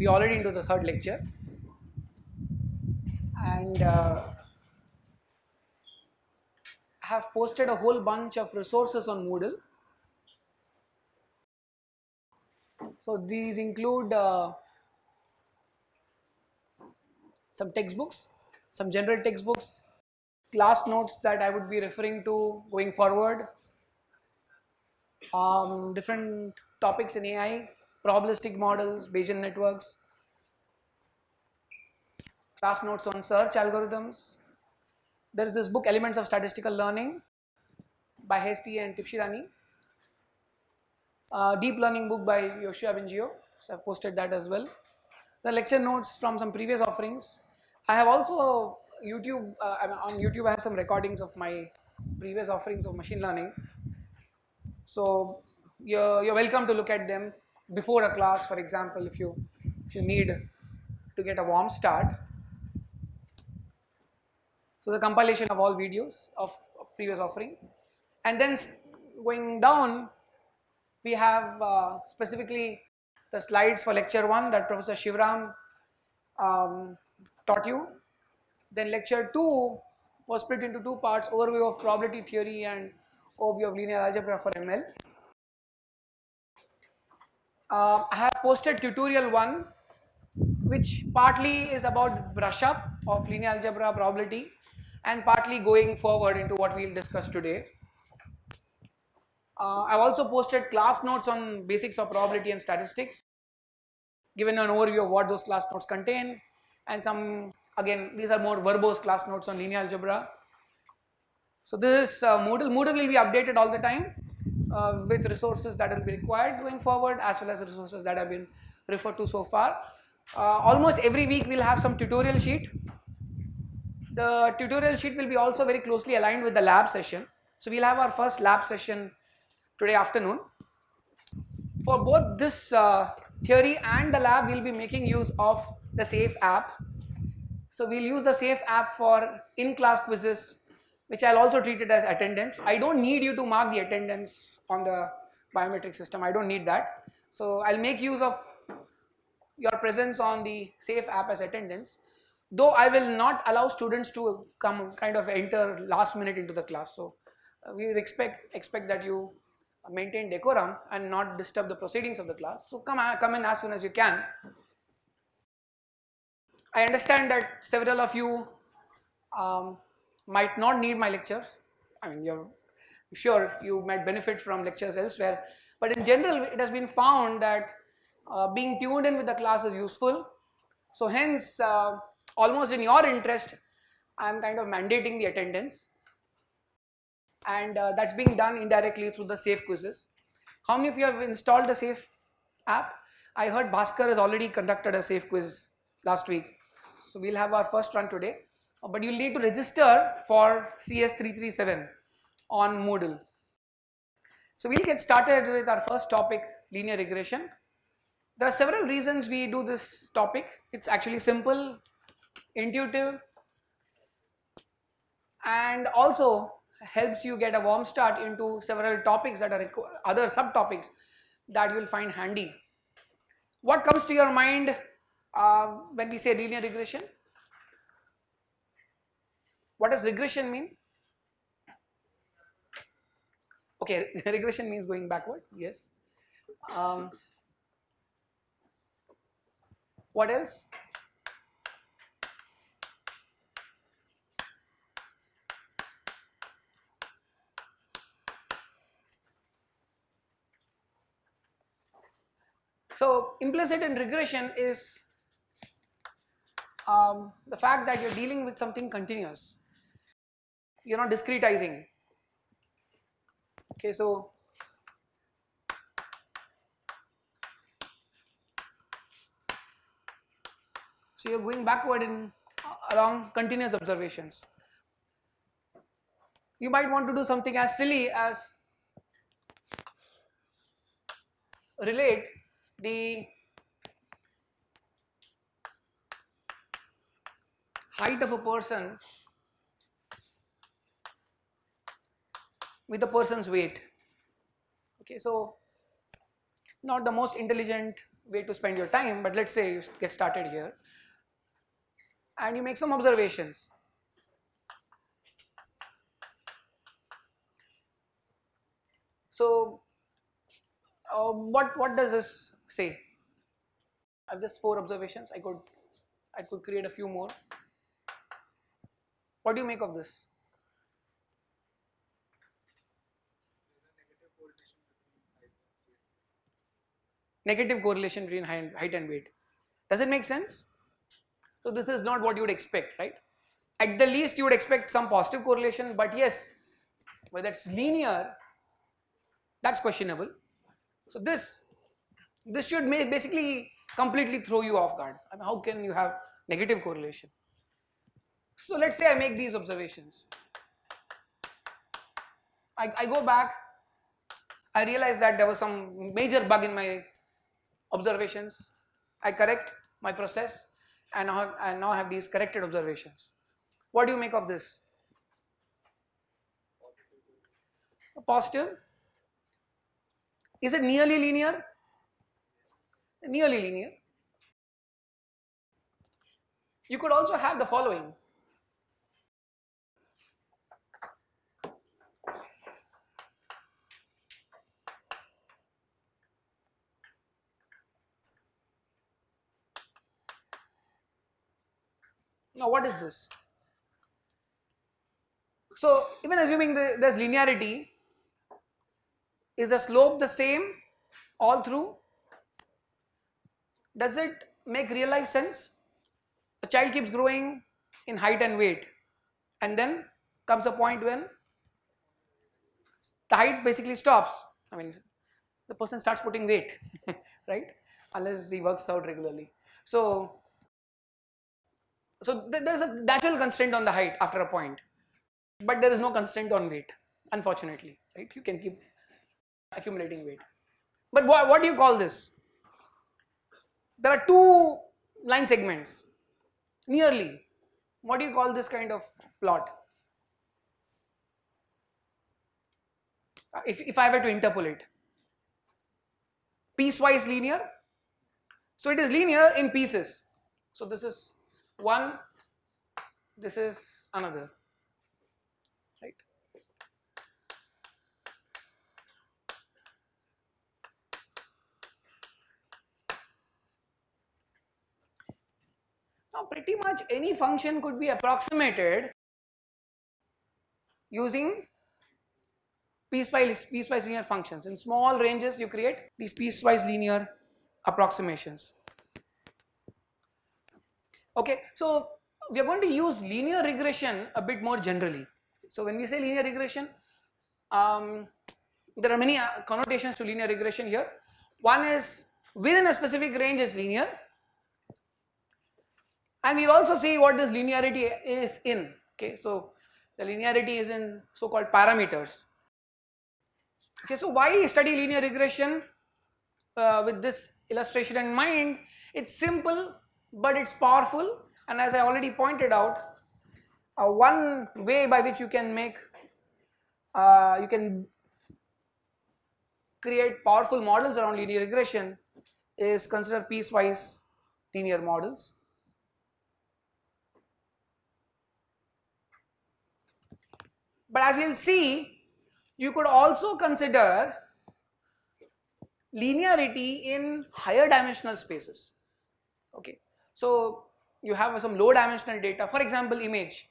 we are already into the third lecture, and have posted a whole bunch of resources on Moodle. So these include some textbooks, some general textbooks, class notes that I would be referring to going forward, different topics in AI, probabilistic models, Bayesian networks, class notes on search algorithms. There is this book, Elements of Statistical Learning by Hasty and Tipshirani. Deep learning book by Yoshua Bengio. So I've posted that as well. The lecture notes from some previous offerings. I have also YouTube, on YouTube I have some recordings of my previous offerings of machine learning. So you're welcome to look at them before a class, for example, if you need to get a warm start. So the compilation of all videos of previous offering, and then going down we have specifically the slides for lecture 1 that Professor Shivram taught you. Then lecture 2 was split into 2 parts: overview of probability theory and overview of linear algebra for ML. I have posted tutorial 1, which partly is about brush up of linear algebra probability and partly going forward into what we will discuss today. I've also posted class notes on basics of probability and statistics, given an overview of what those class notes contain, and some, again, these are more verbose class notes on linear algebra. So this is Moodle. Moodle will be updated all the time with resources that will be required going forward, as well as the resources that have been referred to so far. Almost every week we'll have some tutorial sheet. The tutorial sheet will be also very closely aligned with the lab session. So we'll have our first lab session today afternoon. For both this theory and the lab, we'll be making use of the SAFE app. So we'll use the SAFE app for in-class quizzes, which I'll also treat it as attendance. I don't need you to mark the attendance on the biometric system. I don't need that. So I'll make use of your presence on the SAFE app as attendance, though I will not allow students to come kind of enter last minute into the class. So we expect that you maintain decorum and not disturb the proceedings of the class. So come in as soon as you can. I understand that several of you might not need my lectures. I mean, you're sure you might benefit from lectures elsewhere, but in general it has been found that being tuned in with the class is useful. So hence, almost in your interest, I'm kind of mandating the attendance, and that's being done indirectly through the SAFE quizzes. How many of you have installed the SAFE app? I heard Bhaskar has already conducted a SAFE quiz last week. So we'll have our first run today, but you'll need to register for CS337 on Moodle. So we'll get started with our first topic, linear regression. There are several reasons we do this topic. It's actually simple, intuitive, and also helps you get a warm start into several topics that are other subtopics that you'll find handy. What comes to your mind when we say linear regression? What does regression mean? Okay, regression means going backward, yes. What else? So implicit in regression is the fact that you're dealing with something continuous. You're not discretizing. Okay, so you're going backward in along continuous observations. You might want to do something as silly as relate the height of a person with a person's weight. Okay, so not the most intelligent way to spend your time, but let's say you get started here and you make some observations. So what does this say? I have just 4 observations. I could create a few more. What do you make of this? Negative correlation between height and weight. Does it make sense? So this is not what you would expect, right? At the least you would expect some positive correlation, but yes, whether it's linear, that's questionable. So this should basically completely throw you off guard. I mean, how can you have negative correlation? So let's say I make these observations. I go back, I realize that there was some major bug in my observations. I correct my process and now have these corrected observations. What do you make of this? Positive. Is it nearly linear? Nearly linear. You could also have the following. Now what is this? So even assuming there's linearity, is the slope the same all through? Does it make real life sense? The child keeps growing in height and weight, and then comes a point when the height basically stops. I mean, the person starts putting weight, right? Unless he works out regularly. So there's a natural constraint on the height after a point, but there is no constraint on weight, unfortunately, right? You can keep accumulating weight. But what do you call this? There are 2 line segments, nearly. What do you call this kind of plot? If I were to interpolate, piecewise linear. So it is linear in pieces. So this is one, this is another, right? Now pretty much any function could be approximated using piecewise linear functions. In small ranges you create these piecewise linear approximations. Okay, so we are going to use linear regression a bit more generally. So when we say linear regression, there are many connotations to linear regression here. One is within a specific range is linear, and we'll also see what this linearity is in. Okay, so the linearity is in so-called parameters. Okay, so why study linear regression with this illustration in mind? It's simple, but it's powerful, and as I already pointed out, one way by which you can create powerful models around linear regression is consider piecewise linear models. But as you'll see, you could also consider linearity in higher dimensional spaces. Okay, so you have some low dimensional data, for example image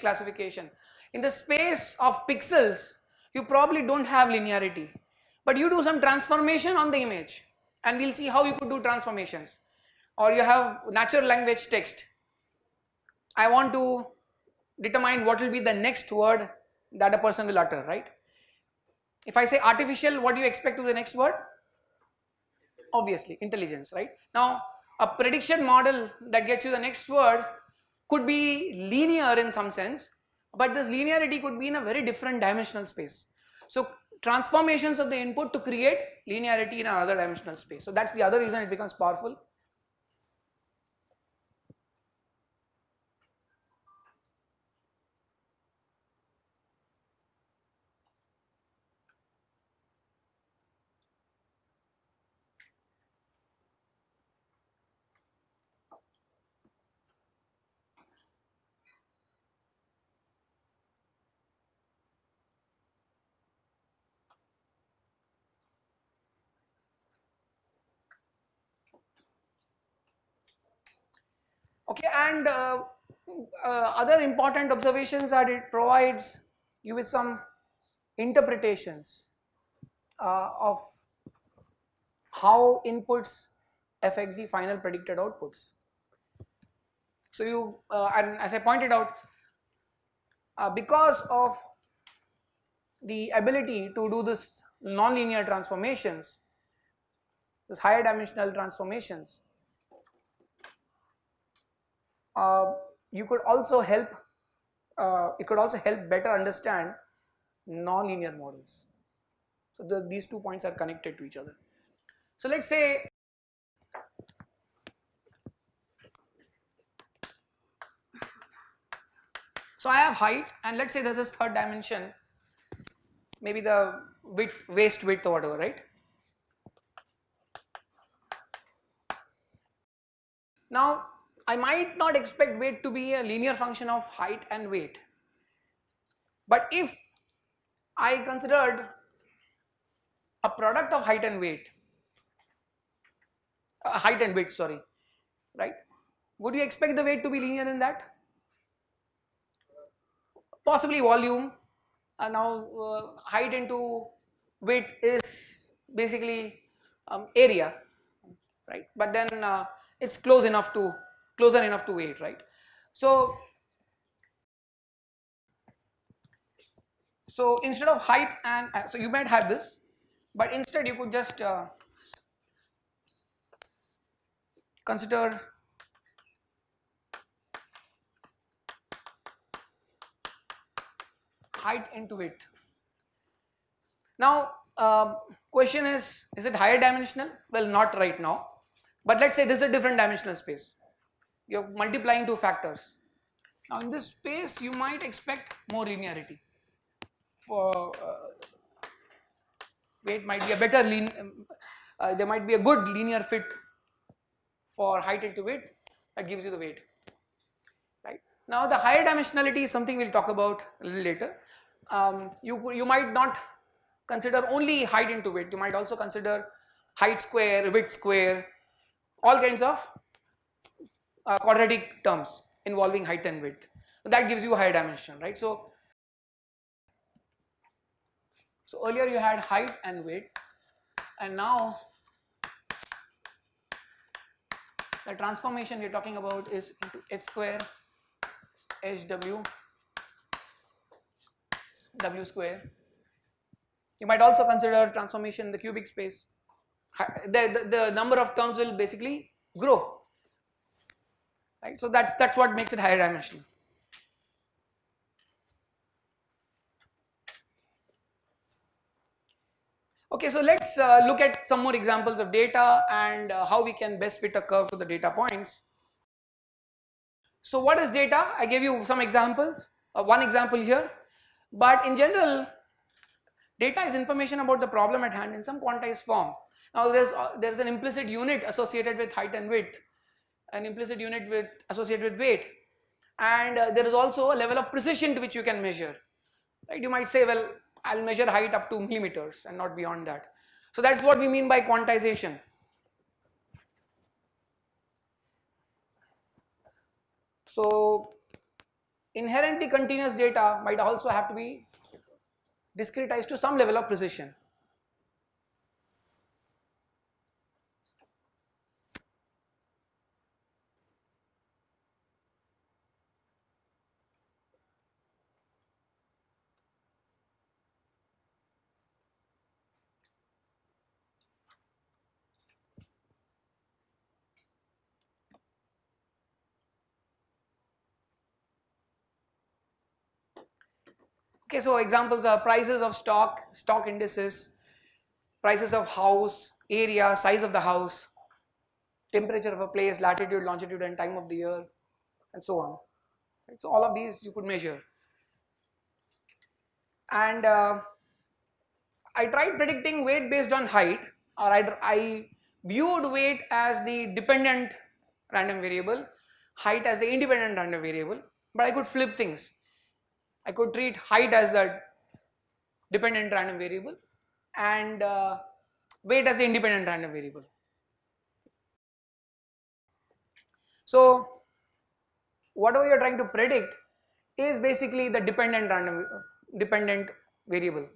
classification. In the space of pixels you probably don't have linearity, but you do some transformation on the image, and we'll see how you could do transformations. Or you have natural language text. I want to determine what will be the next word that a person will utter, right? If I say artificial, what do you expect to the next word? Obviously intelligence, right? Now a prediction model that gets you the next word could be linear in some sense, but this linearity could be in a very different dimensional space. So transformations of the input to create linearity in another dimensional space. So that's the other reason it becomes powerful. Okay, and other important observations are it provides you with some interpretations of how inputs affect the final predicted outputs. So you and as I pointed out, because of the ability to do this nonlinear transformations, this higher dimensional transformations, uh, you could also help it could also help better understand nonlinear models. So these 2 points are connected to each other. So let's say so I have height, and let's say there's this third dimension, maybe the width, waist width or whatever, right? Now I might not expect weight to be a linear function of height and weight, but if I considered a product of height and weight, height and width, sorry, right? Would you expect the weight to be linear in that? Possibly volume. Now height into width is basically area, right? But then it's closer enough to weight, right? So instead of height and so you might have this, but instead you could just consider height into width. Now question is it higher dimensional? Well, not right now, but let's say this is a different dimensional space. You're multiplying two factors. Now in this space you might expect more linearity. For weight might be a better there might be a good linear fit for height into width that gives you the weight, right? Now the higher dimensionality is something we'll talk about a little later. You might not consider only height into width, you might also consider height square, width square, all kinds of quadratic terms involving height and width. So that gives you a higher dimension, right? So earlier you had height and width, and now the transformation we are talking about is into h square hw w square. You might also consider transformation in the cubic space. The number of terms will basically grow, right? So that's what makes it higher dimensional. Okay, so let's look at some more examples of data and how we can best fit a curve to the data points. So what is data? I gave you some examples, one example here, but in general data is information about the problem at hand in some quantized form. Now there's an implicit unit associated with height and width, an implicit unit associated with weight, and there is also a level of precision to which you can measure, right? You might say, well, I'll measure height up to millimeters and not beyond that. So that's what we mean by quantization. So inherently continuous data might also have to be discretized to some level of precision. Okay, so examples are prices of stock indices, prices of house, area, size of the house, temperature of a place, latitude, longitude and time of the year, and so on. Right? So all of these you could measure. And I tried predicting weight based on height, or I viewed weight as the dependent random variable, height as the independent random variable, but I could flip things. I could treat height as the dependent random variable and weight as the independent random variable. So whatever you're trying to predict is basically the dependent variable.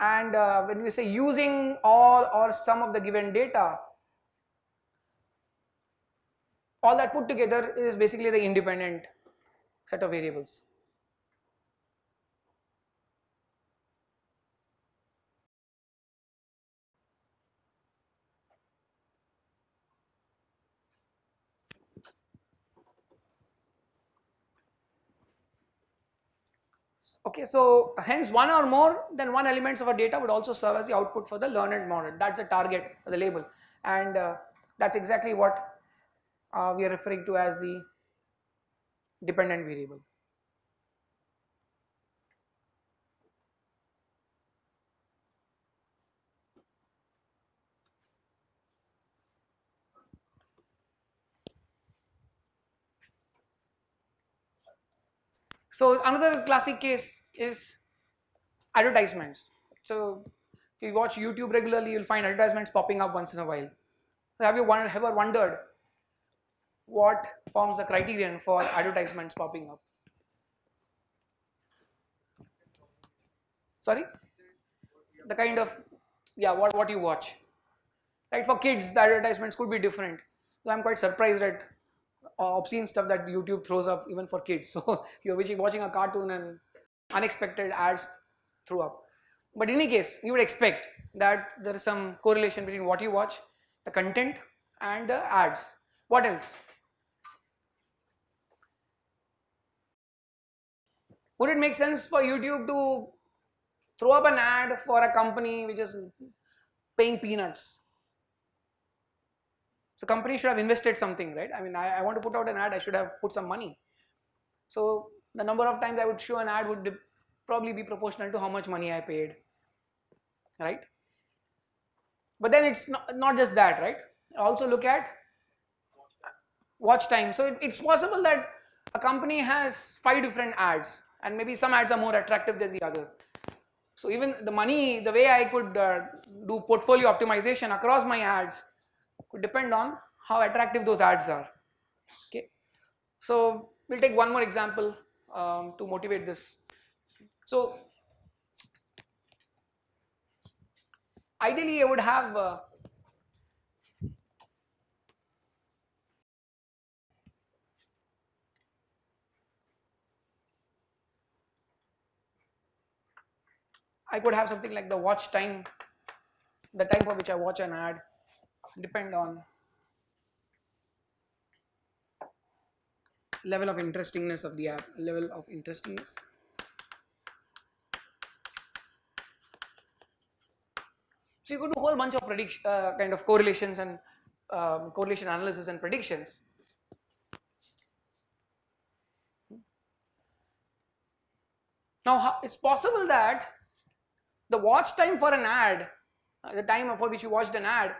And when we say using all or some of the given data, all that put together is basically the independent set of variables. Okay, so hence one or more than one elements of a data would also serve as the output for the learned model. That's the target, the label, and that's exactly what we are referring to as the dependent variable. So another classic case is advertisements. So if you watch YouTube regularly, you'll find advertisements popping up once in a while. So have you ever wondered what forms the criterion for advertisements popping up? Sorry? The kind of, yeah, what you watch. Right, for kids the advertisements could be different. So I'm quite surprised at obscene stuff that YouTube throws up even for kids. So you're watching a cartoon and unexpected ads throw up. But in any case, you would expect that there is some correlation between what you watch, the content, and the ads. What else? Would it make sense for YouTube to throw up an ad for a company which is paying peanuts? So company should have invested something, right? I mean, I want to put out an ad, I should have put some money. So the number of times I would show an ad would probably be proportional to how much money I paid, right? But then it's not just that, right? Also look at watch time. So it's possible that a company has 5 different ads and maybe some ads are more attractive than the other. So even the way I could do portfolio optimization across my ads could depend on how attractive those ads are. Okay, so we'll take one more example to motivate this. So ideally I would have I could have something like the watch time, the time for which I watch an ad depend on level of interestingness of the app, level of interestingness. So you could do a whole bunch of kind of correlations and correlation analysis and predictions. Now it's possible that the watch time for an ad, the time for which you watched an ad,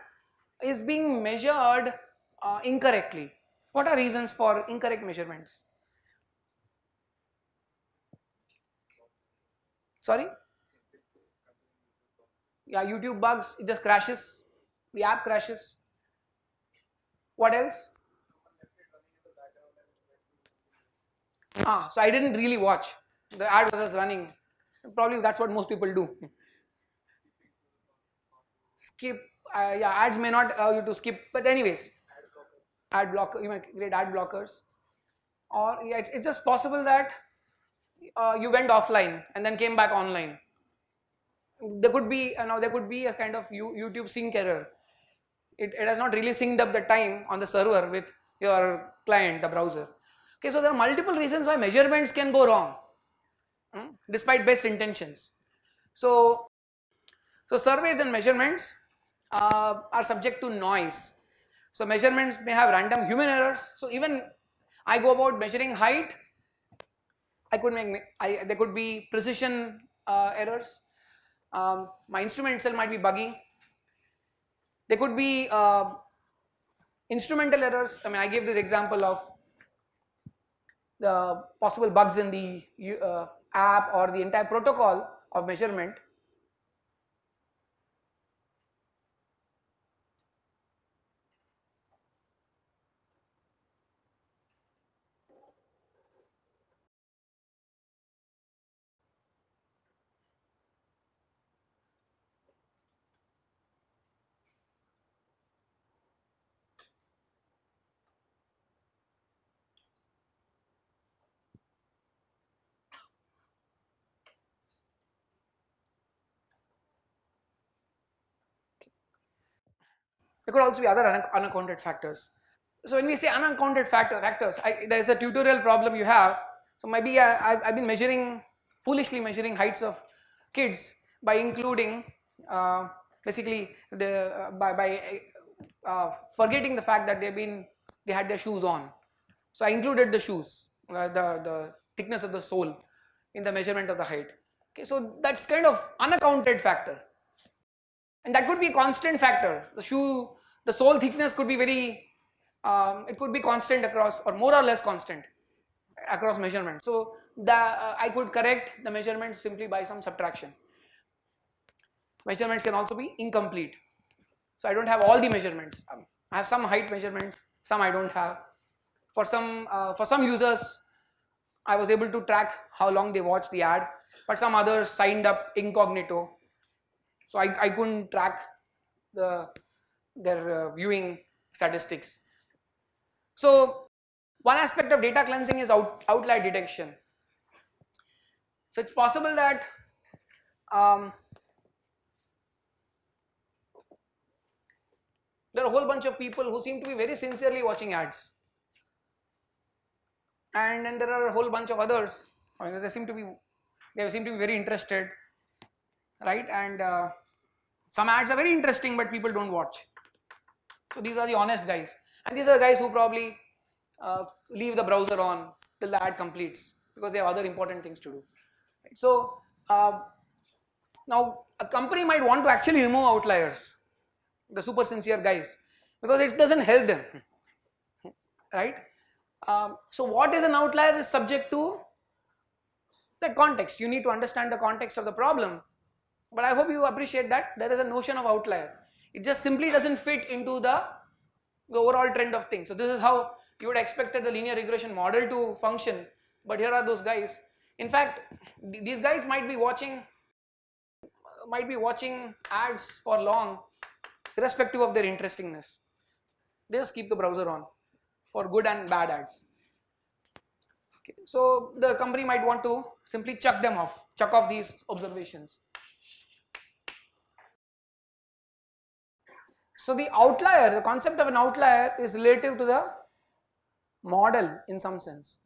is being measured incorrectly. What are reasons for incorrect measurements? Sorry? Yeah, YouTube bugs, it just crashes, the app crashes. What else? So I didn't really watch, the ad was just running. Probably that's what most people do. Skip, yeah, ads may not allow you to skip, but anyways, ad blocker, you might create ad blockers. Or yeah, it's just possible that you went offline and then came back online. There could be a kind of YouTube sync error. It has not really synced up the time on the server with your client, the browser. Okay, so there are multiple reasons why measurements can go wrong, despite best intentions. So surveys and measurements are subject to noise. So measurements may have random human errors. So even I go about measuring height, there could be precision errors. My instrument itself might be buggy. There could be instrumental errors. I mean, I gave this example of the possible bugs in the app or the entire protocol of measurement. There could also be other unaccounted factors. So when we say unaccounted factors, there is a tutorial problem you have. So maybe I've been foolishly measuring heights of kids by including basically by forgetting the fact that they had their shoes on. So I included the shoes, the thickness of the sole in the measurement of the height. Okay, so that's kind of unaccounted factor, and that could be a constant factor. The sole thickness could be it could be constant across, or more or less constant across measurements. So I could correct the measurements simply by some subtraction. Measurements can also be incomplete. So I don't have all the measurements. I have some height measurements, some I don't have. For some users, I was able to track how long they watched the ad, but some others signed up incognito, so I couldn't track their viewing statistics. So one aspect of data cleansing is outlier detection. So it's possible that there are a whole bunch of people who seem to be very sincerely watching ads, and then there are a whole bunch of others, they seem to be very interested, right? And some ads are very interesting but people don't watch. So these are the honest guys, and these are the guys who probably leave the browser on till the ad completes because they have other important things to do, right? So now a company might want to actually remove outliers, the super sincere guys, because it doesn't help them, right? So what is an outlier is subject to that context. You need to understand the context of the problem, but I hope you appreciate that there is a notion of outlier. It just simply doesn't fit into the overall trend of things. So this is how you would expect the linear regression model to function, but here are those guys. In fact, these guys might be watching ads for long irrespective of their interestingness. They just keep the browser on for good and bad ads. Okay. So the company might want to simply chuck off these observations. So the concept of an outlier is relative to the model in some sense.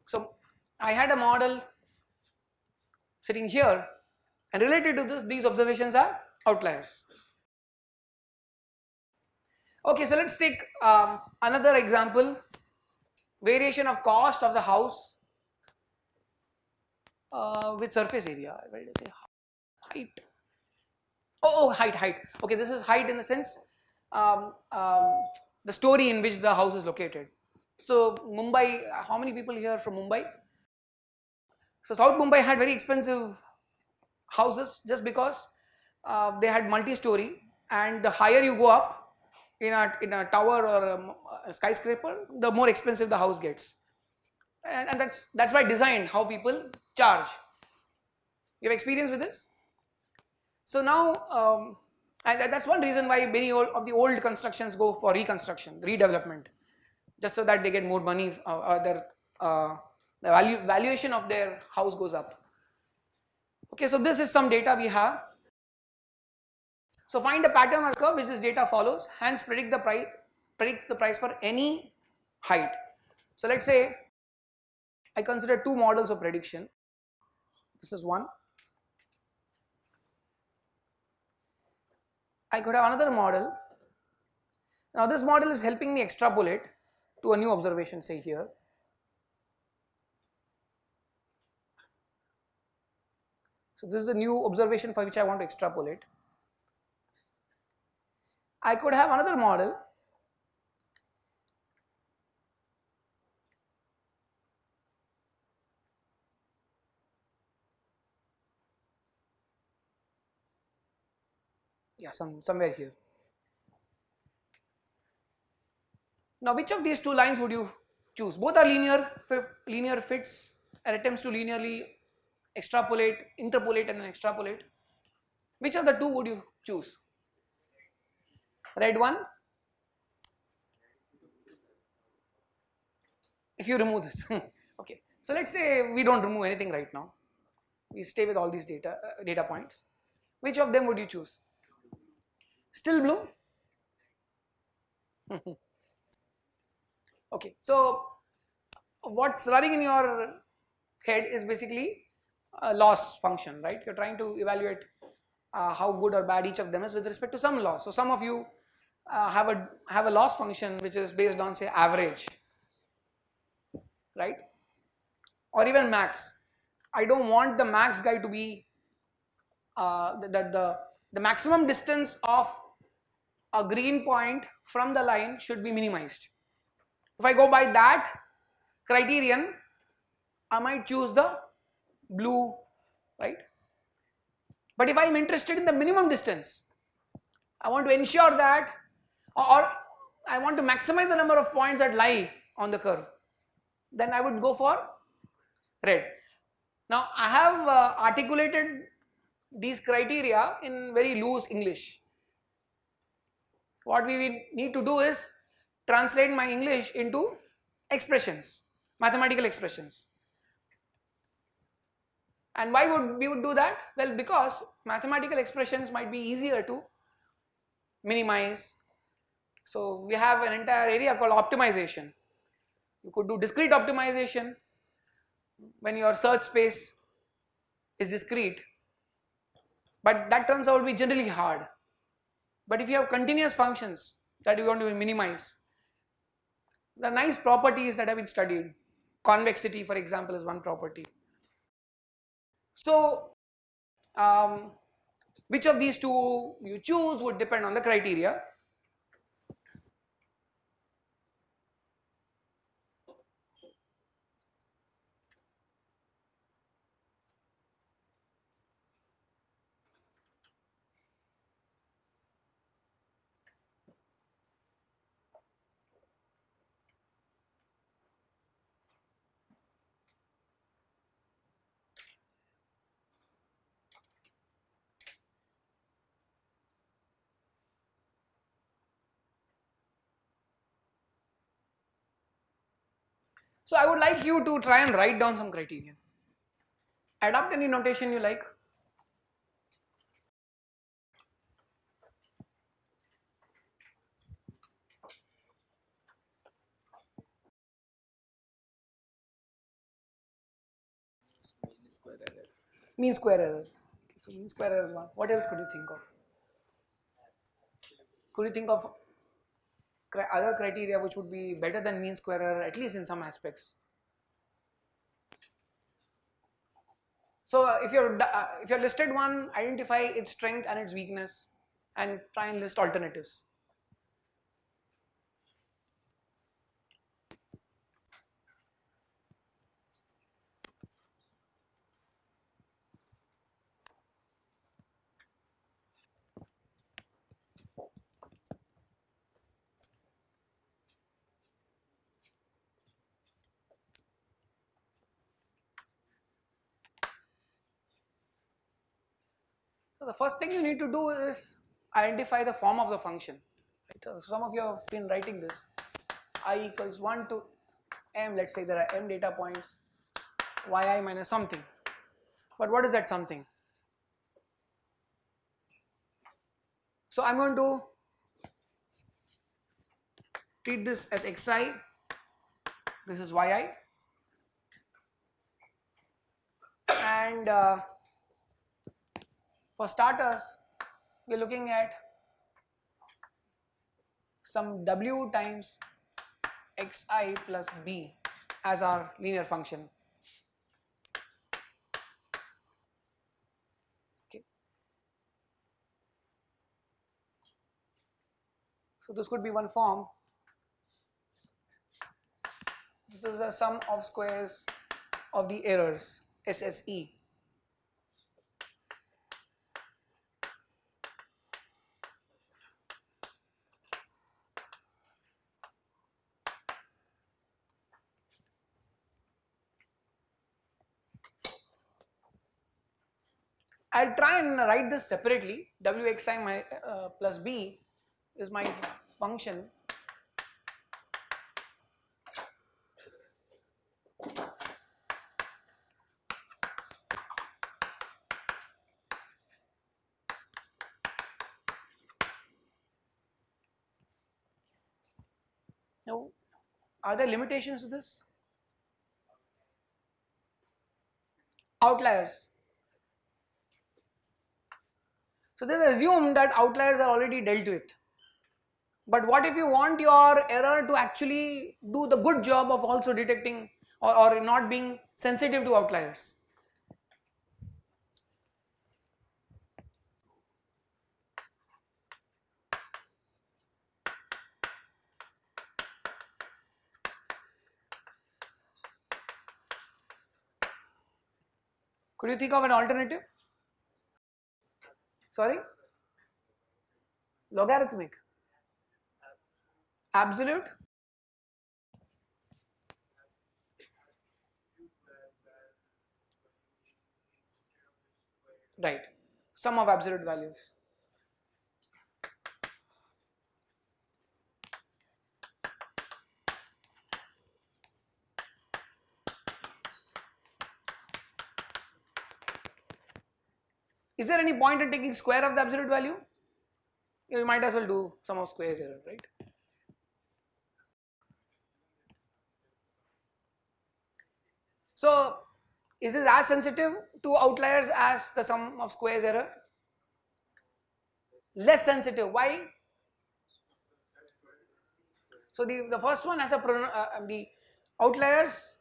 So I had a model sitting here, and related to this, these observations are outliers. Okay, so let's take another example: variation of cost of the house with surface area. Where did I say height? Height. Okay, this is height in the sense the story in which the house is located. So Mumbai, how many people here from Mumbai? So South Mumbai had very expensive houses just because they had multi-story, and the higher you go up in a tower or a skyscraper, the more expensive the house gets, and that's by design how people charge. You have experience with this? So now and that's one reason why many of the old constructions go for reconstruction, redevelopment, just so that they get more money, the valuation of their house goes up. Okay, so this is some data we have. So find a pattern or curve which this data follows, hence predict the price for any height. So let's say I consider two models of prediction. This is one. I could have another model. Now this model is helping me extrapolate to a new observation, say here. So this is the new observation for which I want to extrapolate. I could have another model somewhere here. Now which of these two lines would you choose? Both are linear fits and attempts to linearly interpolate and then extrapolate. Which of the two would you choose? Red one? If you remove this. Okay, so let's say we don't remove anything right now. We stay with all these data points. Which of them would you choose? Still blue? Okay, so what's running in your head is basically a loss function, right? You're trying to evaluate how good or bad each of them is with respect to some loss. So some of you have a loss function which is based on, say, average, right? Or even max. I don't want the max guy to be the maximum distance of a green point from the line should be minimized. If I go by that criterion, I might choose the blue, right? But if I am interested in the minimum distance, I want to ensure that, or I want to maximize the number of points that lie on the curve, then I would go for red. Now I have articulated these criteria in very loose English. What we need to do is translate my English into expressions, mathematical expressions. And why would we do that? Well, because mathematical expressions might be easier to minimize. So we have an entire area called optimization. You could do discrete optimization when your search space is discrete, but that turns out to be generally hard. But if you have continuous functions that you want to minimize, the nice properties that have been studied, convexity for example is one property. So which of these two you choose would depend on the criteria. So I would like you to try and write down some criterion. Adopt any notation you like. Mean square error. So mean square error one. What else could you think of? Could you think of other criteria which would be better than mean square error, at least in some aspects? So if you're listed one, identify its strength and its weakness, and try and list alternatives. So the first thing you need to do is identify the form of the function. Right? So some of you have been writing this. I equals 1 to m, let's say there are m data points, yi minus something. But what is that something? So I'm going to treat this as xi, this is yi, and for starters we're looking at some w times xi plus b as our linear function. Okay. So this could be one form. This is the sum of squares of the errors, SSE. I'll try and write this separately. Wxi plus b is my function. Are there limitations to this? Outliers. So they assume that outliers are already dealt with. But what if you want your error to actually do the good job of also detecting or not being sensitive to outliers? Could you think of an alternative? Sorry? Logarithmic. Absolute? Right. Sum of absolute values. Is there any point in taking square of the absolute value? You might as well do sum of squares error, right? So is this as sensitive to outliers as the sum of squares error? Less sensitive. Why? So the first one has the outliers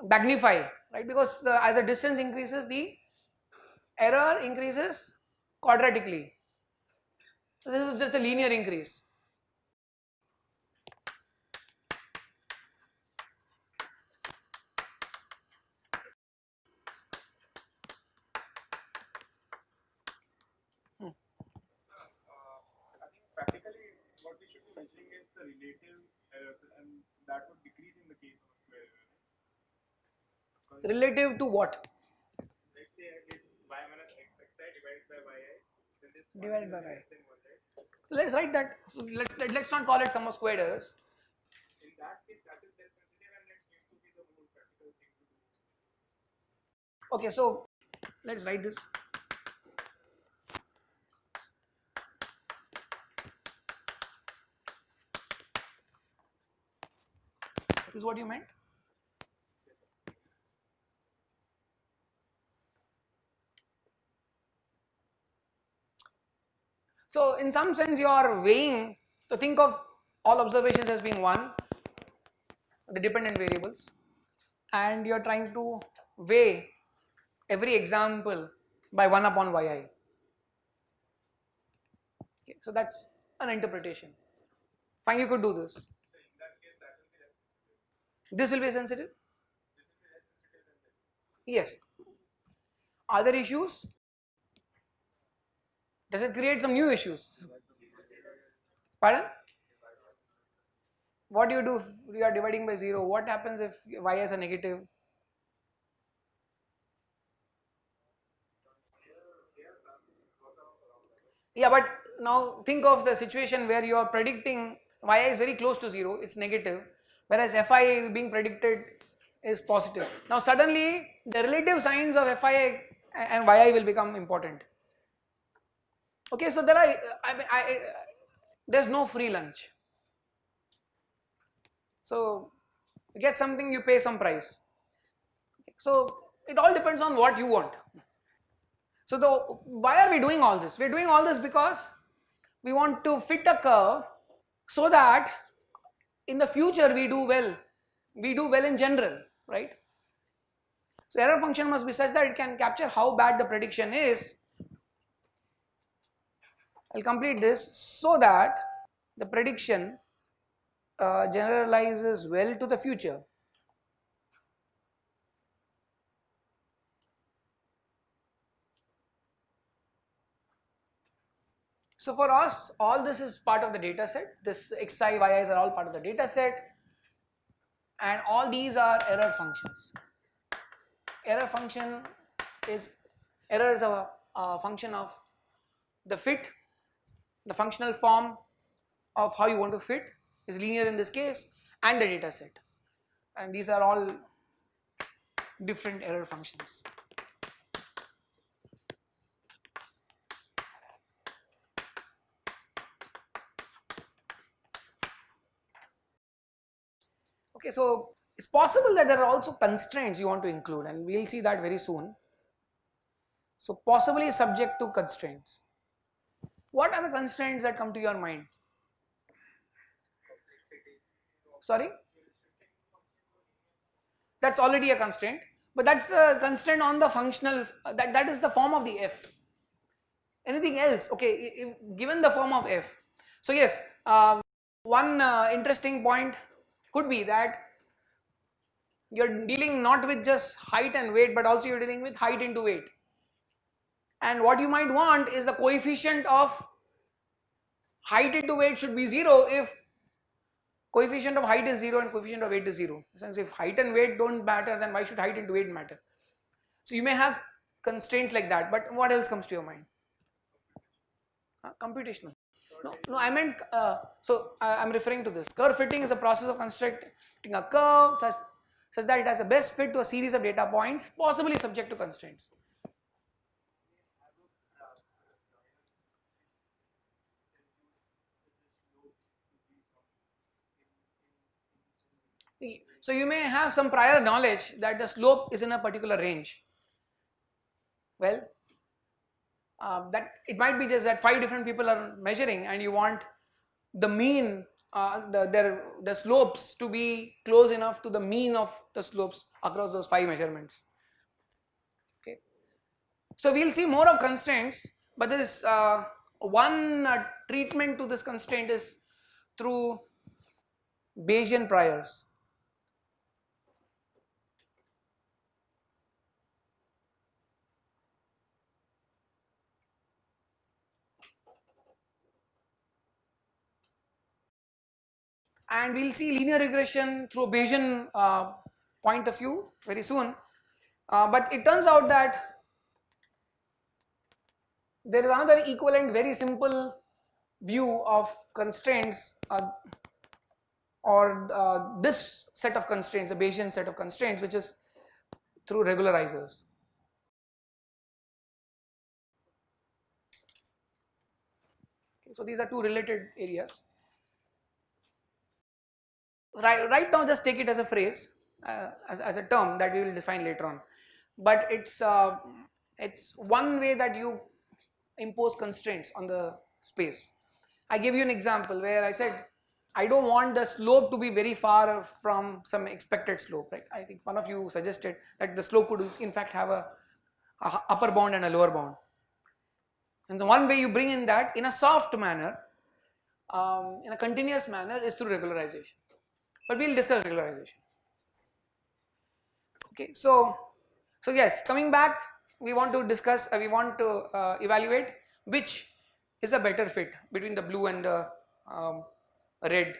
magnify, right? Because as the distance increases, the error increases quadratically. So this is just a linear increase. I think practically what we should be measuring is the relative errors, and that would decrease in the case of a square error. Relative to what? Let's say I get y minus xi divided by yi, then this Divided by y. less than 1, right? So let's write that. So let's not call it sum of squared errors. In that case, that is less sensitive, and that seems to be the more practical thing to do. Okay, so let's write this. This is what you meant? So in some sense you are weighing, so think of all observations as being one, the dependent variables, and you are trying to weigh every example by 1 upon yi. Okay, so that's an interpretation. Fine, you could do this. So in that case, that will be less sensitive. This will be sensitive? This will be less sensitive than this. Yes. Other issues? Does it create some new issues? Pardon? What do you do if you are dividing by 0? What happens if y is a negative? Yeah, but now think of the situation where you are predicting yi is very close to 0, it's negative, whereas fi being predicted is positive. Now suddenly the relative signs of fi and yi will become important. Okay, so there are, there's no free lunch. So you get something, you pay some price. So it all depends on what you want. So why are we doing all this? We're doing all this because we want to fit a curve so that in the future we do well. We do well in general, right? So error function must be such that it can capture how bad the prediction is. I'll complete this so that the prediction generalizes well to the future. So for us, all this is part of the data set. This xi, yi's are all part of the data set, and all these are error functions. Error function is error is a function of the fit, the functional form of how you want to fit is linear in this case, and the data set, and these are all different error functions. Okay, so it's possible that there are also constraints you want to include, and we'll see that very soon. So possibly subject to constraints. What are the constraints that come to your mind? Sorry? That's already a constraint, but that's the constraint on the functional, that is the form of the f. Anything else? Okay, given the form of f. So yes, one interesting point could be that you're dealing not with just height and weight, but also you're dealing with height into weight. And what you might want is the coefficient of height into weight should be 0 if coefficient of height is 0 and coefficient of weight is 0. Since if height and weight don't matter, then why should height into weight matter? So you may have constraints like that, but what else comes to your mind? Computational. No, I meant, I'm referring to this. Curve fitting is a process of constructing a curve such that it has a best fit to a series of data points, possibly subject to constraints. So you may have some prior knowledge that the slope is in a particular range. Well, that it might be just that 5 different people are measuring and you want the mean, the slopes to be close enough to the mean of the slopes across those 5 measurements. Okay, so we'll see more of constraints, but this one treatment to this constraint is through Bayesian priors. And we'll see linear regression through a Bayesian point of view very soon, but it turns out that there is another equivalent very simple view of constraints, or this set of constraints, a Bayesian set of constraints, which is through regularizers. Okay, so these are two related areas. Right now just take it as a phrase, as a term that we will define later on, but it's one way that you impose constraints on the space. I gave you an example where I said I don't want the slope to be very far from some expected slope, right? I think one of you suggested that the slope could in fact have a upper bound and a lower bound, and the one way you bring in that in a soft manner, in a continuous manner, is through regularization. But we'll discuss regularization. Okay, so yes, coming back, we want to discuss, we want to evaluate which is a better fit between the blue and the red.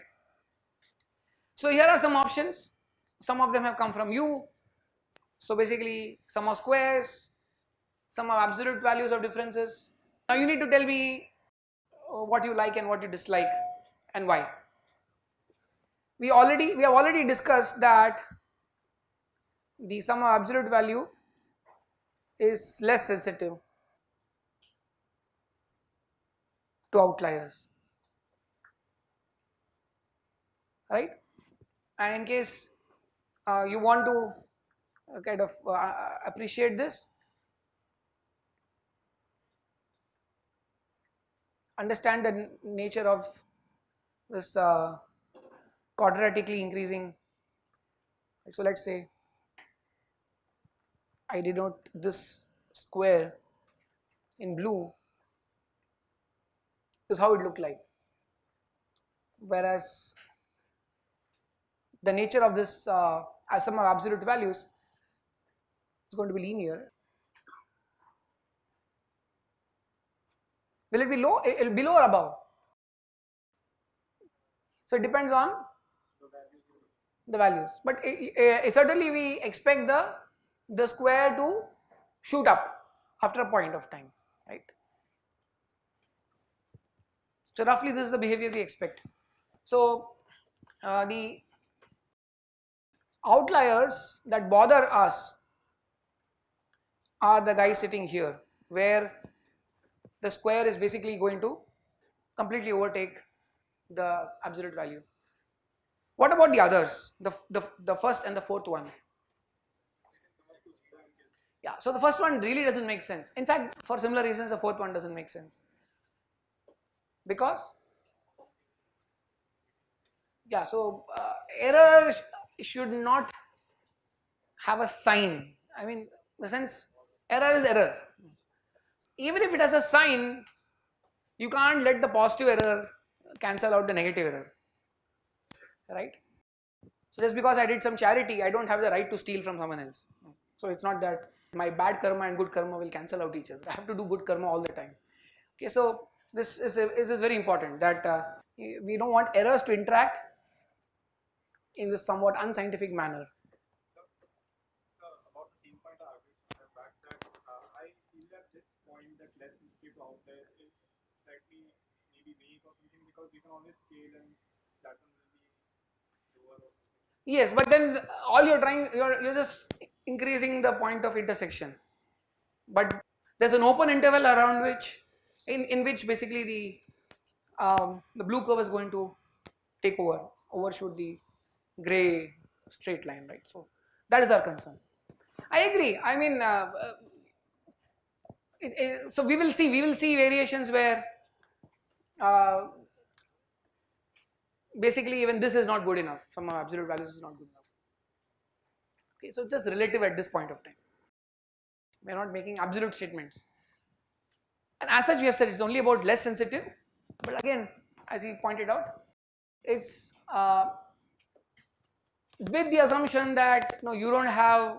So here are some options. Some of them have come from you. So basically, sum of squares, sum of absolute values of differences. Now you need to tell me what you like and what you dislike and why. We have already discussed that the sum of absolute value is less sensitive to outliers, right? And in case you want to kind of appreciate this, understand the nature of this quadratically increasing. So let's say I denote this square in blue, is how it looked like, whereas the nature of this sum of absolute values is going to be linear. Will it be low? It will be below or above? So it depends on the values, but certainly we expect the square to shoot up after a point of time, right? So roughly this is the behavior we expect. So the outliers that bother us are the guys sitting here, where the square is basically going to completely overtake the absolute value. What about the others, the first and the fourth one? Yeah, so the first one really doesn't make sense. In fact, for similar reasons, the fourth one doesn't make sense. Because, yeah, so error should not have a sign. I mean, in the sense, error is error. Even if it has a sign, you can't let the positive error cancel out the negative error, right? So just because I did some charity, I don't have the right to steal from someone else. So it's not that my bad karma and good karma will cancel out each other. I have to do good karma all the time. Okay, so this is very important, that we don't want errors to interact in this somewhat unscientific manner. So about the same point I argued some time back, that I feel that this point, that less sensitive to outlier, is slightly maybe vague or something, because we can always scale and that one will be lower or something. Yes, but then all you're just increasing the point of intersection. But there's an open interval around which, in which basically the blue curve is going to take over, overshoot the gray straight line, right? So that is our concern. I agree. I mean, so we will see variations where basically even this is not good enough. Some absolute values is not good enough. Okay, so it's just relative at this point of time. We are not making absolute statements. And as such, we have said it's only about less sensitive. But again, as he pointed out, it's with the assumption that you don't have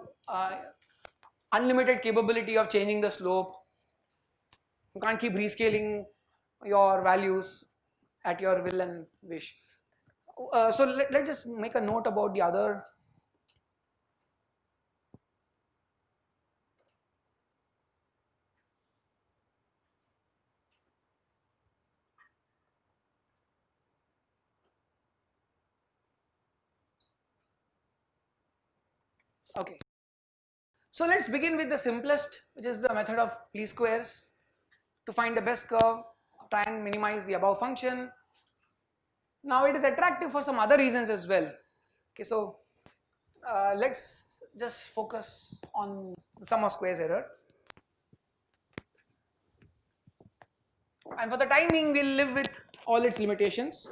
unlimited capability of changing the slope. You can't keep rescaling your values at your will and wish. So let's just make a note about the other. Okay. So let's begin with the simplest, which is the method of least squares. To find the best curve, try and minimize the above function. Now it is attractive for some other reasons as well. Okay, so let's just focus on the sum of squares error. And for the time being, we'll live with all its limitations.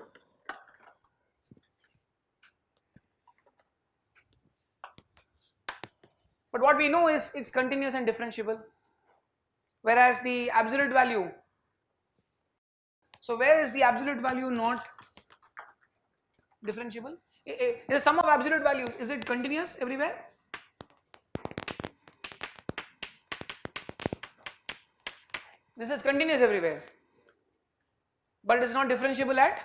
But what we know is it's continuous and differentiable. Whereas the absolute value, so where is the absolute value not differentiable? The sum of absolute values, is it continuous everywhere? This is continuous everywhere, but it is not differentiable at,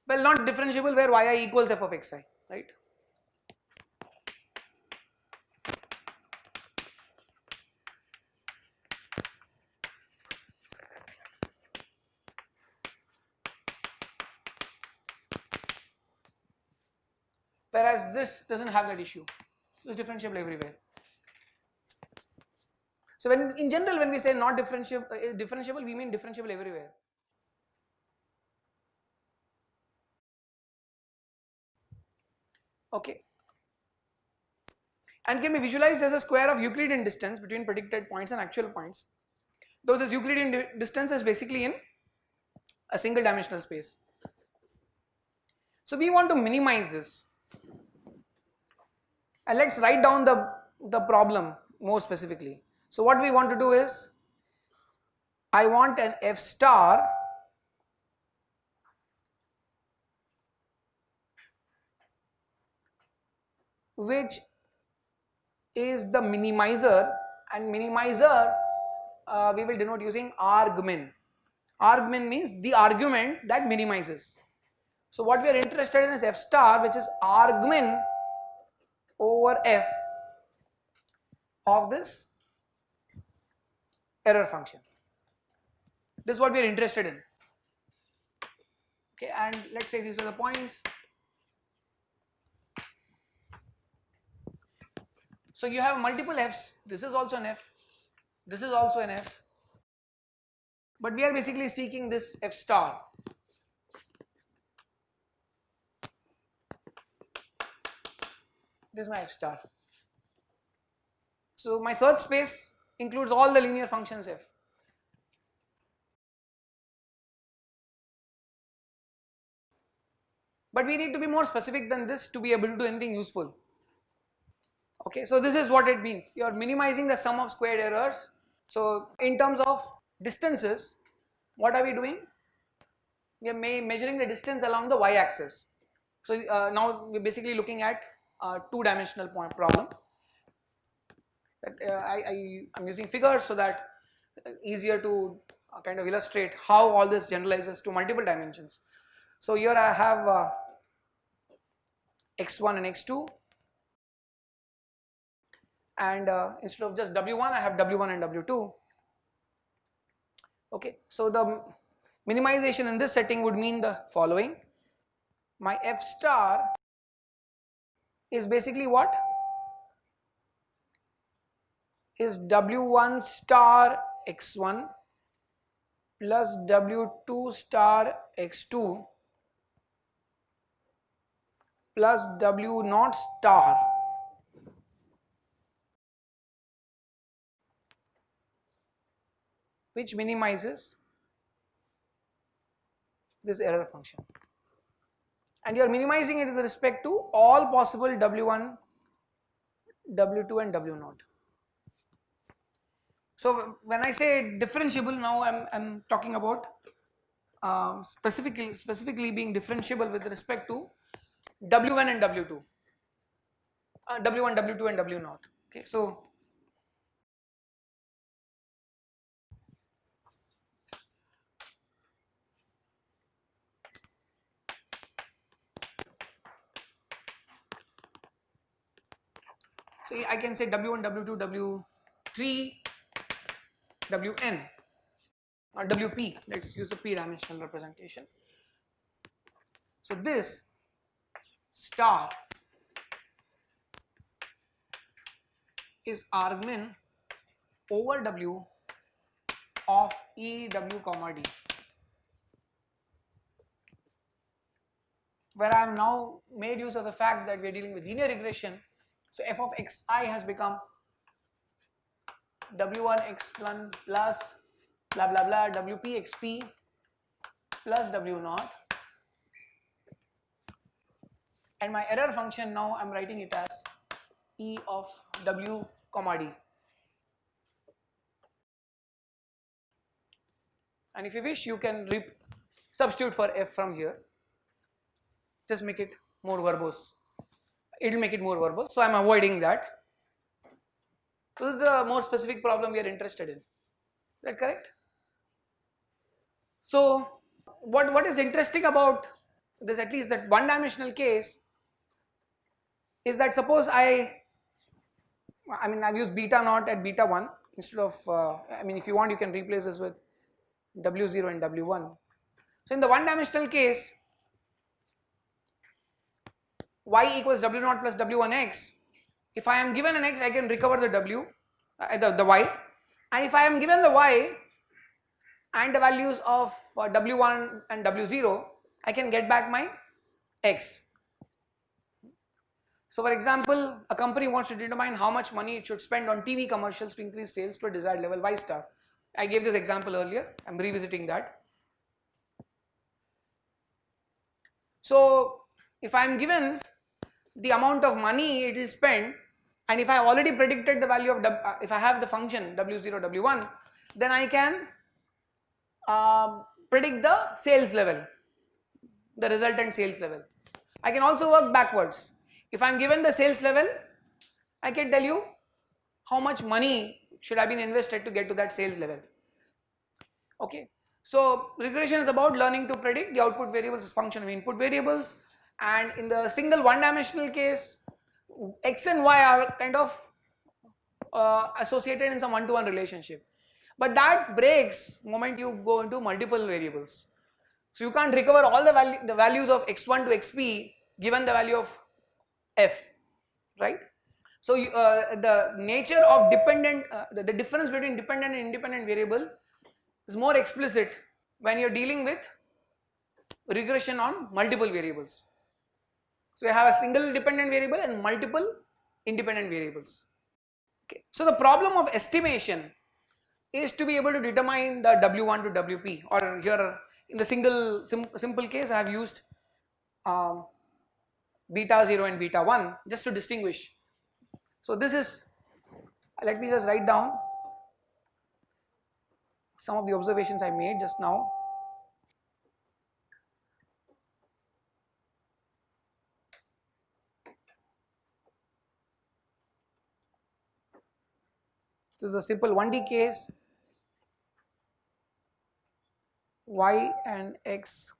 well, not differentiable where yi equals f of xi, right? Whereas this doesn't have that issue. It's differentiable everywhere. So when in general when we say not differentiable, we mean differentiable everywhere. Okay. And can be visualized as a square of Euclidean distance between predicted points and actual points. Though this Euclidean distance is basically in a single dimensional space. So we want to minimize this. And let's write down the problem more specifically. So what we want to do is, I want an f star which is the minimizer, and minimizer we will denote using argmin. Argmin means the argument that minimizes. So what we are interested in is f star which is argmin over f of this error function. This is what we are interested in. Okay, and let's say these were the points. So you have multiple f's. This is also an f. This is also an f. But we are basically seeking this f star. This is my f star. So my search space includes all the linear functions f. But we need to be more specific than this to be able to do anything useful. Okay, so this is what it means. You are minimizing the sum of squared errors. So in terms of distances, what are we doing? We are measuring the distance along the y-axis. So now we're basically looking at a two-dimensional problem. That I'm using figures so that easier to kind of illustrate how all this generalizes to multiple dimensions. So here I have x1 and x2, and instead of just w1 I have w1 and w2. Okay, so the minimization in this setting would mean the following. My f star is basically what? Is w1 star x1 plus w2 star x2 plus w0 star which minimizes this error function, and you are minimizing it with respect to all possible w1, w2 and w0. So when I say differentiable, now I'm talking about specifically being differentiable with respect to w1 and w2, w1, w2 and w0. Okay, so I can say w1, w2, w3, wn or wp. Let's use a p-dimensional representation. So this star is argmin over w of e w comma d, where I have now made use of the fact that we are dealing with linear regression. So f of xi has become w1 x1 plus blah blah blah wp xp plus w0, and my error function now I'm writing it as e of w comma d. And if you wish, you can substitute for f from here, just make it more verbose. It will make it more verbose, so I'm avoiding that. So this is a more specific problem we are interested in. Is that correct? So what is interesting about this, at least that one-dimensional case, is that suppose I've used beta naught at beta 1 instead of if you want you can replace this with w0 and w1. So in the one-dimensional case, y equals w0 plus w1x. If I am given an x, I can recover the w, the y, and if I am given the y and the values of w1 and w0, I can get back my x. So for example, a company wants to determine how much money it should spend on TV commercials to increase sales to a desired level y star. I gave this example earlier, I'm revisiting that. So if I am given the amount of money it will spend, and if I already predicted the value of if I have the function w0, w1, then I can predict the sales level, the resultant sales level. I can also work backwards. If I am given the sales level, I can tell you how much money should have been invested to get to that sales level. Okay, so regression is about learning to predict the output variables as function of input variables, and in the single one-dimensional case, x and y are kind of associated in some one-to-one relationship, but that breaks moment you go into multiple variables. So you can't recover all the values of x1 to xp given the value of f, right? So the nature of dependent, the difference between dependent and independent variable is more explicit when you're dealing with regression on multiple variables. So you have a single dependent variable and multiple independent variables. Okay. So the problem of estimation is to be able to determine the W1 to WP, or here in the simple case I have used beta 0 and beta 1 just to distinguish. So this is, let me just write down some of the observations I made just now. This is a simple 1D case. Y and X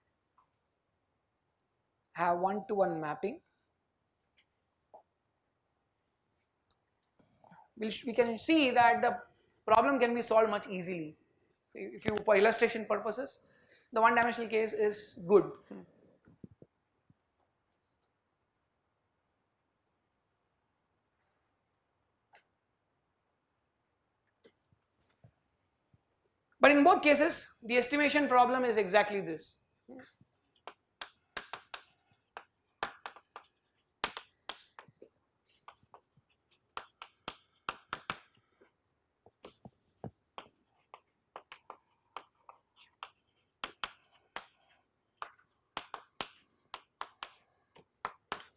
have 1-to-1 mapping. We can see that the problem can be solved much easily. If you, for illustration purposes, the one dimensional case is good. But in both cases, the estimation problem is exactly this.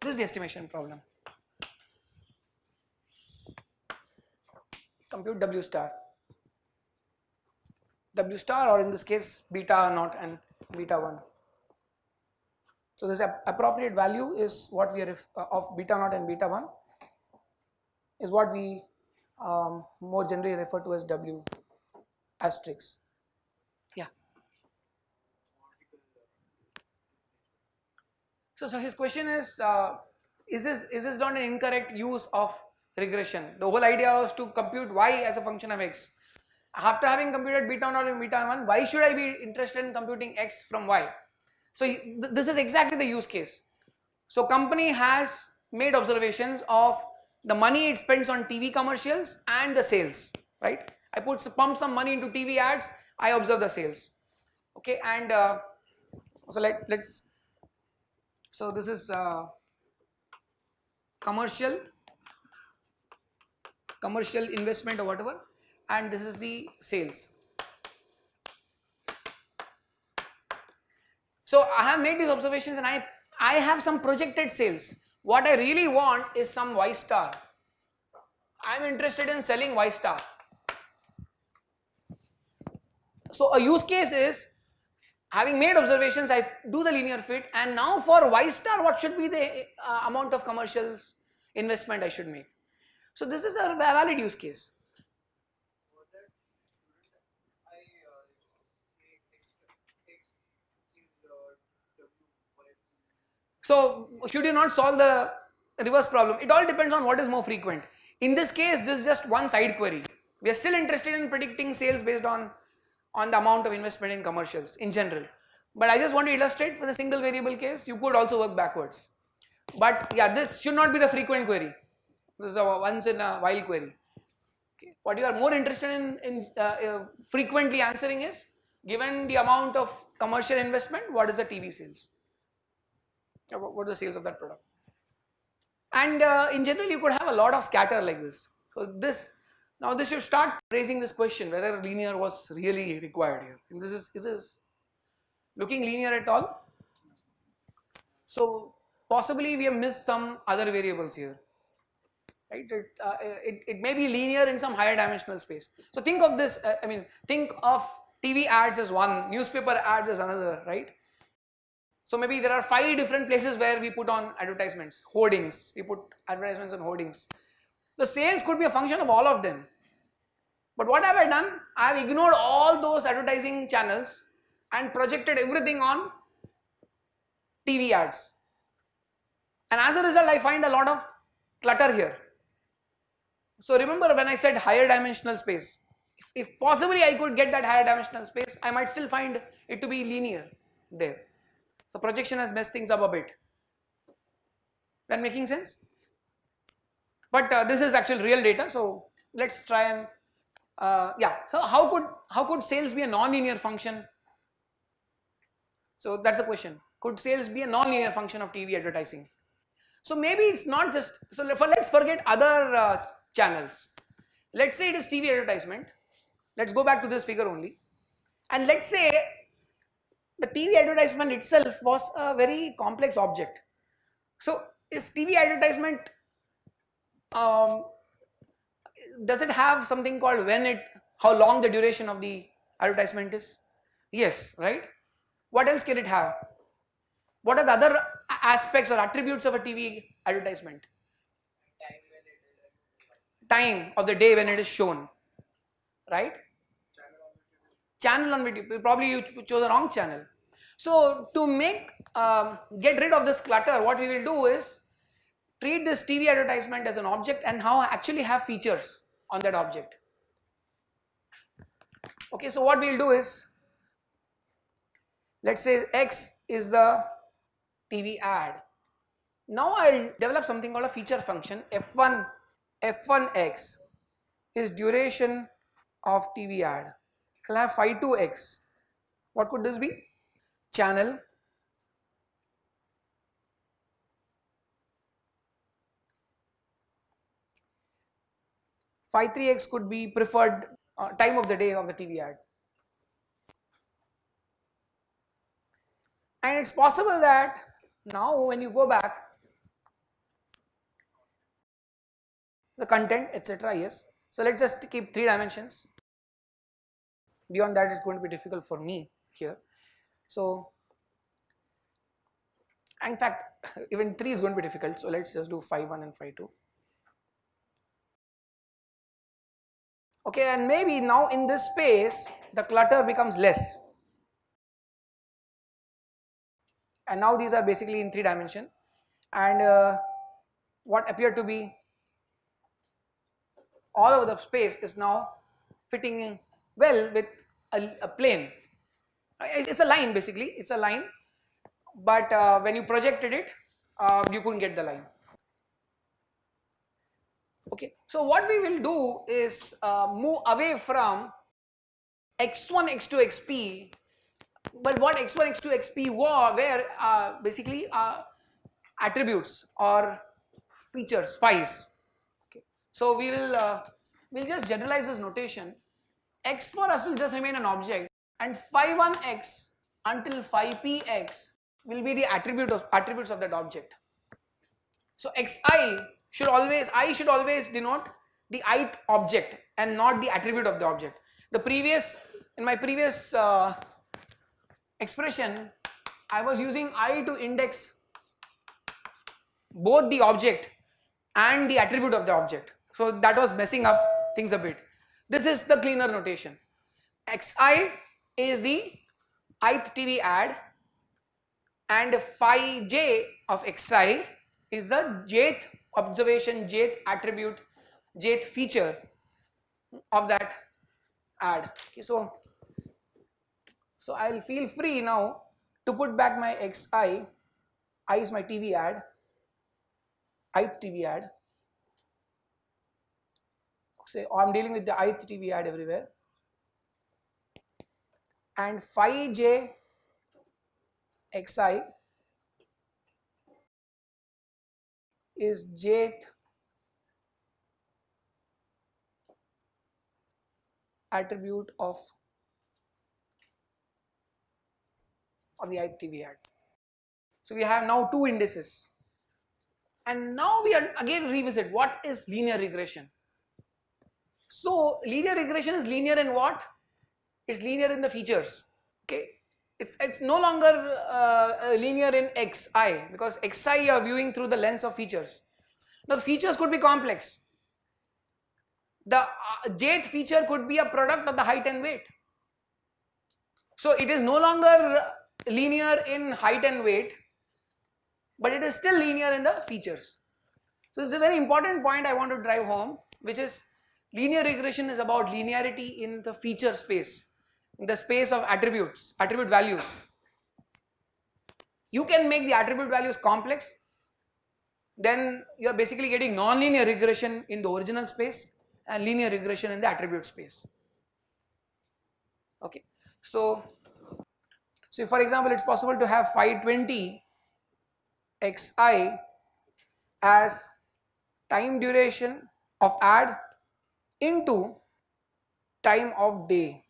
This is the estimation problem. Compute W star. W star, or in this case beta naught and beta 1. So this appropriate value is what we are of beta naught and beta 1 is what we more generally refer to as W asterisk. Yeah. So his question is this not an incorrect use of regression? The whole idea was to compute y as a function of x. After having computed beta naught and beta 1, why should I be interested in computing x from y? So this is exactly the use case. So company has made observations of the money it spends on TV commercials and the sales, right? I pump some money into TV ads, I observe the sales. Okay, and so let's, so this is commercial investment or whatever, and this is the sales. So I have made these observations and I have some projected sales. What I really want is some Y star. I am interested in selling Y star. So a use case is, having made observations, I do the linear fit, and now for Y star, what should be the amount of commercials investment I should make? So this is a valid use case. So should you not solve the reverse problem? It all depends on what is more frequent. In this case, this is just one side query. We are still interested in predicting sales based on the amount of investment in commercials in general. But I just want to illustrate for the single variable case, you could also work backwards. But yeah, this should not be the frequent query. This is a once in a while query. Okay. What you are more interested in frequently answering is, given the amount of commercial investment, what is the TV sales? What are the sales of that product? And in general, you could have a lot of scatter like this. So this should start raising this question whether linear was really required here. And is this looking linear at all? So possibly we have missed some other variables here, right? It may be linear in some higher dimensional space. So think of this, think of TV ads as one, newspaper ads as another, right? So maybe there are 5 different places where we put on advertisements, hoardings, we put advertisements on hoardings. The sales could be a function of all of them. But what have I done? I have ignored all those advertising channels and projected everything on TV ads. And as a result, I find a lot of clutter here. So remember when I said higher dimensional space, if possibly I could get that higher dimensional space, I might still find it to be linear there. So projection has messed things up a bit. That making sense? But this is actual real data, so let's try and yeah. So how could sales be a non-linear function? So that's the question. Could sales be a non-linear function of TV advertising? So maybe it's not just, so let's forget other channels. Let's say it is TV advertisement. Let's go back to this figure only, and let's say the TV advertisement itself was a very complex object. So is TV advertisement, um, does it have something called how long the duration of the advertisement is? Yes, right? What else can it have? What are the other aspects or attributes of a TV advertisement? Time of the day when it is shown, right? Channel on video, probably you chose the wrong channel. So to get rid of this clutter, what we will do is treat this TV advertisement as an object and actually have features on that object. Okay, so what we will do is, let's say X is the TV ad. Now I will develop something called a feature function. F1x is duration of TV ad. I'll have phi2x. What could this be? Channel. Phi3x could be preferred time of the day of the TV ad. And it's possible that now when you go back, the content, etc. Yes. So let's just keep 3 dimensions. Beyond that, it's going to be difficult for me here. So, in fact, even 3 is going to be difficult. So let's just do phi1 and phi2. Okay, and maybe now in this space, the clutter becomes less. And now these are basically in 3 dimension. And what appeared to be all over the space is now fitting in well with a plane. It's a line basically, it's a line, but when you projected it, you couldn't get the line. Okay, so what we will do is move away from x1, x2, xp, but what x1, x2, xp were basically attributes or features, phi's. Okay, so we'll just generalize this notation. X for us will just remain an object, and phi1x until phi px will be the attributes of that object. So xi should always denote the ith object and not the attribute of the object. In my previous expression, I was using I to index both the object and the attribute of the object, so that was messing up things a bit. This is the cleaner notation. Xi is the ith TV ad, and phi j of xi is the jth observation, jth attribute, jth feature of that ad. Okay, so I'll feel free now to put back my xi. I is my TV ad, ith TV ad. Say I'm dealing with the ith TV ad everywhere, and phi j xi is jth attribute of the ith TV ad. So we have now 2 indices, and now we are again revisit what is linear regression. So linear regression is linear in what? It's linear in the features. Okay, it's no longer linear in xi, because xi you are viewing through the lens of features. Now the features could be complex. The jth feature could be a product of the height and weight. So it is no longer linear in height and weight, but it is still linear in the features. So this is a very important point I want to drive home, which is linear regression is about linearity in the feature space, in the space of attributes, attribute values. You can make the attribute values complex, then you are basically getting non-linear regression in the original space and linear regression in the attribute space. Okay, so for example, it's possible to have phi 20 xi as time duration of ad into time of day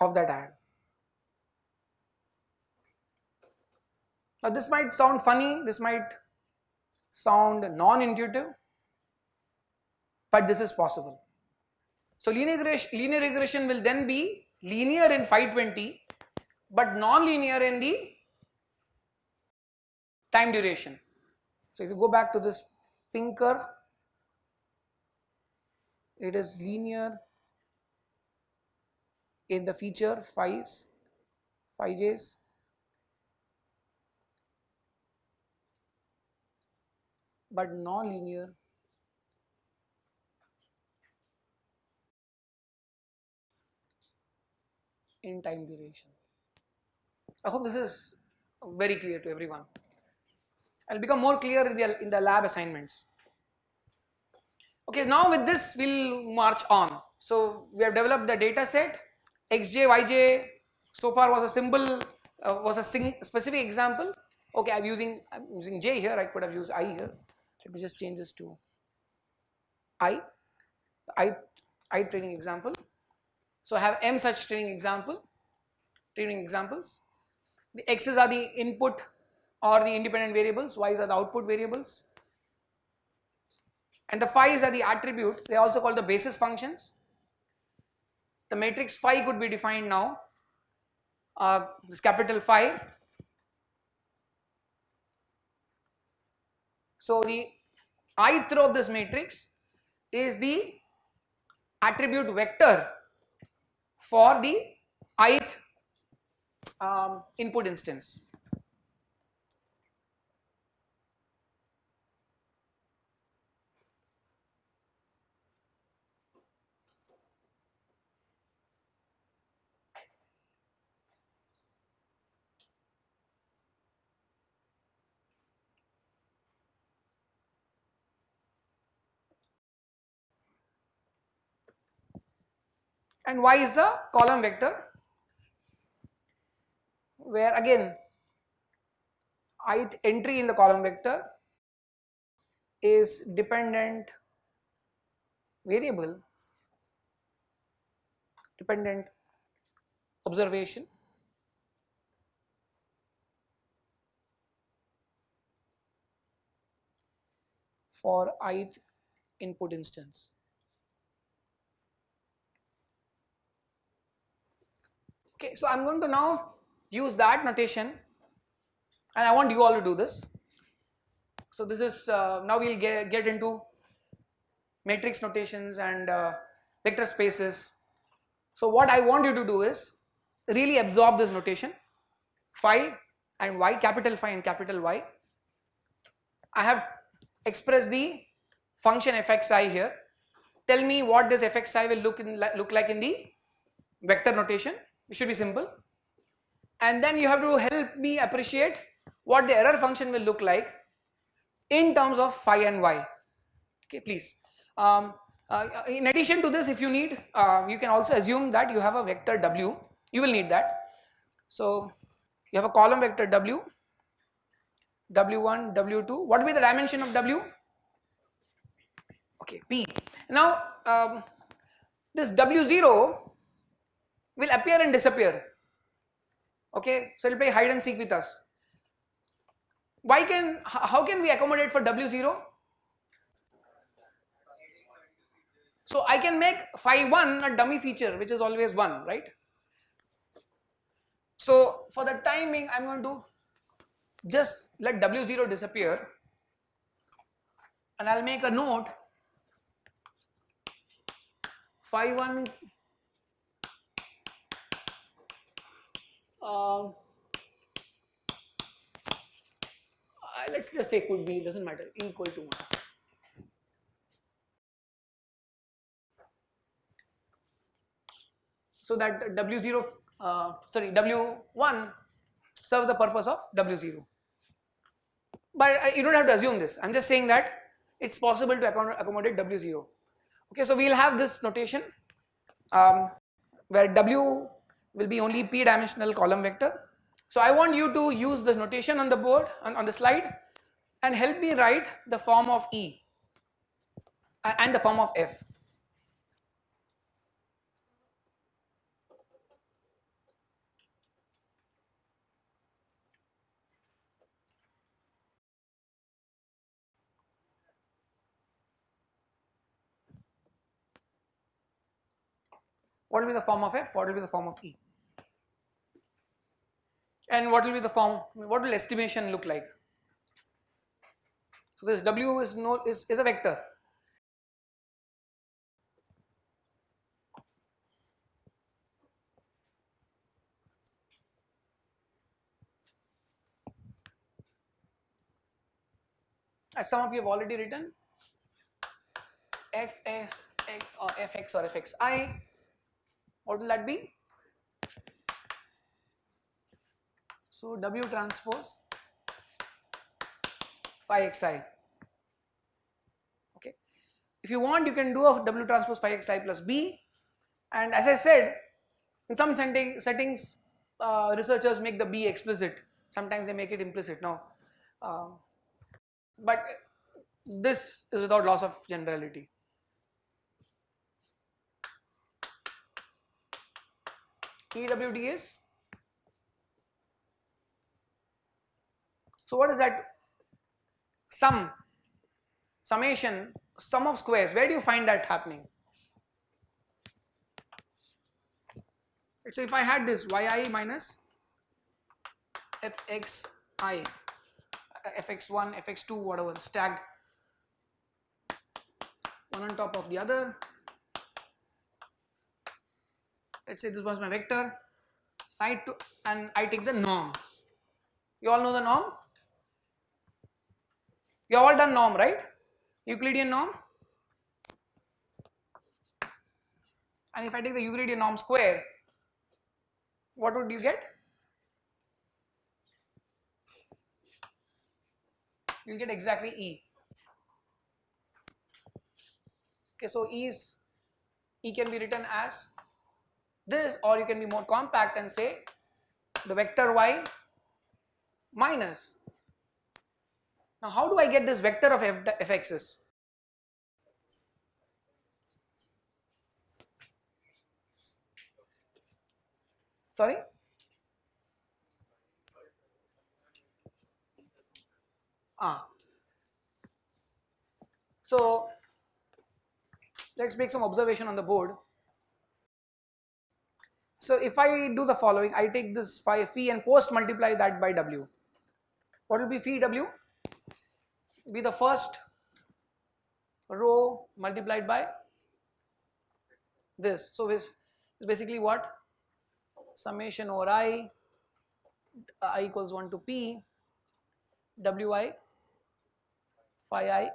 of that ad. Now this might sound funny, this might sound non-intuitive, but this is possible. So linear regression will then be linear in 520 but non-linear in the time duration. So if you go back to this pink curve, it is linear in the feature 5Js, but non-linear in time duration. I hope this is very clear to everyone. I'll become more clear in the lab assignments. Okay, now with this we'll march on. So we have developed the data set. Xj, Yj so far was a symbol, was a specific example. Okay, I'm using J here. I could have used I here. Let me just change this to I training example. So I have M such training examples. The X's are the input or the independent variables, Y's are the output variables, and the phi's are the attribute. They are also called the basis functions. The matrix phi could be defined now, this capital phi. So the ith row of this matrix is the attribute vector for the ith input instance. And Y is a column vector, where again ith entry in the column vector is dependent variable, dependent observation, for ith input instance. Okay, so I'm going to now use that notation, and I want you all to do this. So this is now we'll get into matrix notations and vector spaces. So what I want you to do is really absorb this notation, phi and y, capital Phi and capital Y. I have expressed the function fxi here. Tell me what this fxi will look like in the vector notation. It should be simple. And then you have to help me appreciate what the error function will look like in terms of phi and y. Okay, please. In addition to this, if you need, you can also assume that you have a vector w. You will need that. So you have a column vector w, w1, w2. What will be the dimension of w? Okay, p. Now this w0 will appear and disappear. Okay, so it will play hide and seek with us. How can we accommodate for w0? So I can make phi1 a dummy feature which is always 1, right? So for the timing, I'm going to just let w0 disappear, and I'll make a note phi1 let's just say could be, doesn't matter, equal to 1. So that w0 w1 serve the purpose of w0. But you don't have to assume this. I'm just saying that it's possible to accommodate w0. Okay, so we'll have this notation where w will be only p-dimensional column vector. So I want you to use the notation on the board, on the slide, and help me write the form of E and the form of F. What will be the form of F? What will be the form of E? And what will be the form? What will estimation look like? So this W is a vector. As some of you have already written, Fs or Fx or Fxi. What will that be? So W transpose phi xi. Okay. If you want, you can do a W transpose phi xi plus B. And as I said, in some settings, researchers make the B explicit. Sometimes they make it implicit. Now, but this is without loss of generality. EWD is, so what is that? Summation, sum of squares. Where do you find that happening? So if I had this yi minus fxi, fx1, fx2, whatever, stacked one on top of the other. Let's say this was my vector, and I take the norm. You all know the norm? You have all done norm, right? Euclidean norm. And if I take the Euclidean norm square, what would you get? You get exactly E. Okay, so E can be written as this, or you can be more compact and say the vector y minus. Now how do I get this vector of fx's? Sorry? So let's make some observation on the board. So if I do the following, I take this phi and post multiply that by W. What will be phi W? Be the first row multiplied by this. So this is basically what? Summation over I equals 1 to P Wi phi I,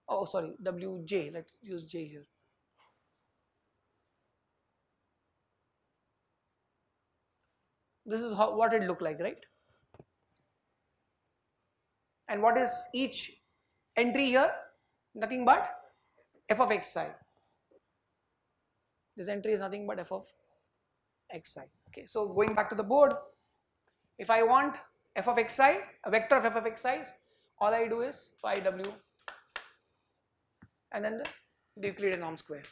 oh sorry, Wj, let's use J here. This is what it look like, right? And what is each entry here? Nothing but f of xi. This entry is nothing but f of xi. Okay, so going back to the board, if I want f of xi, a vector of f of xi, all I do is phi W and then the Euclidean norm square.